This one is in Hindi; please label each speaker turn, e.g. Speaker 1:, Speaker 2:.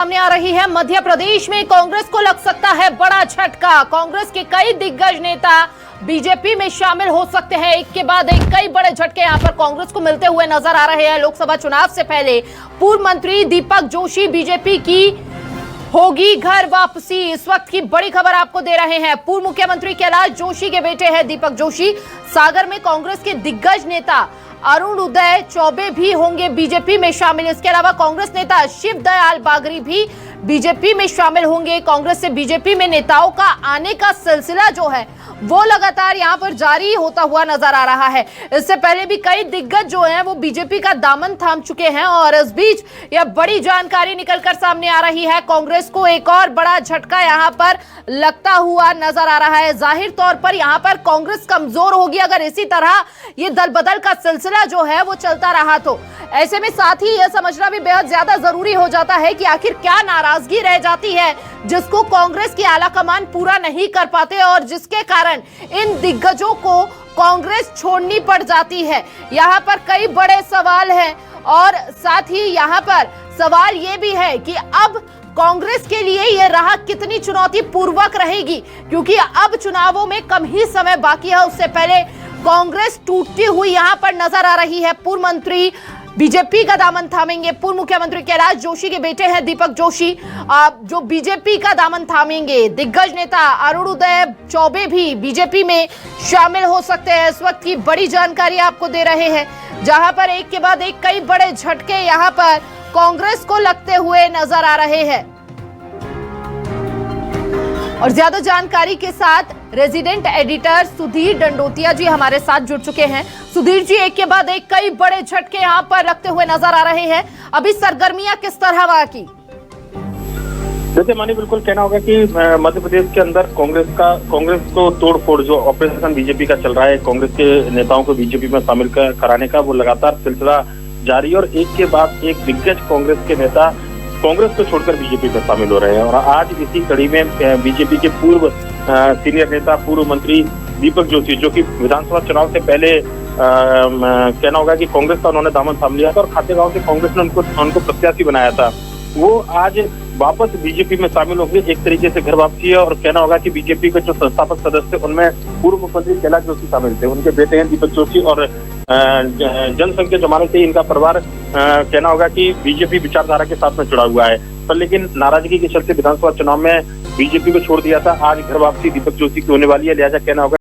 Speaker 1: सामने आ रही है। मध्य प्रदेश में कांग्रेस को लग सकता है बड़ा झटका। कांग्रेस के कई दिग्गज नेता बीजेपी में शामिल हो सकते हैं। एक के बाद एक कई बड़े झटके यहां पर कांग्रेस को मिलते हुए नजर आ रहे हैं। लोकसभा चुनाव से पहले पूर्व मंत्री दीपक जोशी बीजेपी की होगी घर वापसी। इस वक्त की बड़ी खबर आपको दे रहे हैं। पूर्व मुख्यमंत्री कैलाश जोशी के बेटे हैं दीपक जोशी। सागर में कांग्रेस के दिग्गज नेता अरुण उदय चौबे भी होंगे बीजेपी में शामिल। इसके अलावा कांग्रेस नेता शिव दयाल बागरी भी बीजेपी में शामिल होंगे। कांग्रेस से बीजेपी में नेताओं का आने का सिलसिला जो है वो लगातार यहां पर जारी होता हुआ नजर आ रहा है। इससे पहले भी कई दिग्गज जो हैं वो बीजेपी का दामन थाम चुके हैं और इस बीच यह बड़ी जानकारी निकलकर सामने आ रही है। कांग्रेस को एक और बड़ा झटका यहां पर लगता हुआ नजर आ रहा है। जाहिर तौर पर यहां पर कांग्रेस कमजोर होगी अगर इसी तरह ये दल बदल का सिलसिला जो है वो चलता रहा तो। ऐसे में साथ ही यह समझना भी बेहद ज्यादा जरूरी हो जाता है कि आखिर क्या नाराजगी रह जाती है जिसको कांग्रेस की आलाकमान पूरा नहीं कर पाते और जिसके कारण इन दिग्गजों को कांग्रेस छोड़नी पड़ जाती है। यहाँ पर कई बड़े सवाल हैं और साथ ही यहाँ पर सवाल ये भी है कि अब कांग्रेस के लिए यह राह कितनी चुनौती पूर्वक रहेगी, क्योंकि अब चुनावों में कम ही समय बाकी है। उससे पहले कांग्रेस टूटती हुई यहाँ पर नजर आ रही है। पूर्व मंत्री बीजेपी का दामन थामेंगे। पूर्व मुख्यमंत्री कैलाश जोशी के बेटे हैं दीपक जोशी जो बीजेपी का दामन थामेंगे। दिग्गज नेता अरुण उदय चौबे भी बीजेपी में शामिल हो सकते हैं। इस वक्त की बड़ी जानकारी आपको दे रहे हैं, जहां पर एक के बाद एक कई बड़े झटके यहां पर कांग्रेस को लगते हुए नजर आ रहे हैं। और ज्यादा जानकारी के साथ रेजिडेंट एडिटर सुधीर डंडोतिया जी हमारे साथ जुड़ चुके हैं। सुधीर जी, एक के बाद एक कई बड़े झटके यहाँ पर लगते हुए नजर आ रहे हैं। अभी सरगर्मियां किस तरह वहां की?
Speaker 2: जैसे मानी बिल्कुल कहना होगा कि मध्य प्रदेश के अंदर कांग्रेस को तोड़-फोड़ जो ऑपरेशन बीजेपी का चल रहा है, कांग्रेस के नेताओं को बीजेपी में शामिल कराने का, वो लगातार सिलसिला जारी और एक के बाद एक दिग्गज कांग्रेस के नेता कांग्रेस को छोड़कर बीजेपी में शामिल हो रहे हैं। और आज इसी कड़ी में बीजेपी के पूर्व सीनियर नेता पूर्व मंत्री दीपक जोशी, जो कि विधानसभा चुनाव से पहले कहना होगा कि कांग्रेस का उन्होंने दामन थाम लिया था और खातेगांव से कांग्रेस ने उनको प्रत्याशी बनाया था, वो आज वापस बीजेपी में शामिल होंगे। एक तरीके से घर वापसी है और कहना होगा कि बीजेपी के जो संस्थापक सदस्य उनमें पूर्व मुख्यमंत्री कैलाश जोशी शामिल थे। उनके बेटे हैं दीपक जोशी और जनसंघ के जमाने से इनका परिवार कहना होगा कि बीजेपी विचारधारा के साथ में जुड़ा हुआ है, पर लेकिन नाराजगी के चलते विधानसभा चुनाव में बीजेपी को छोड़ दिया था। आज घर वापसी दीपक जोशी की होने वाली है, लिहाजा कहना होगा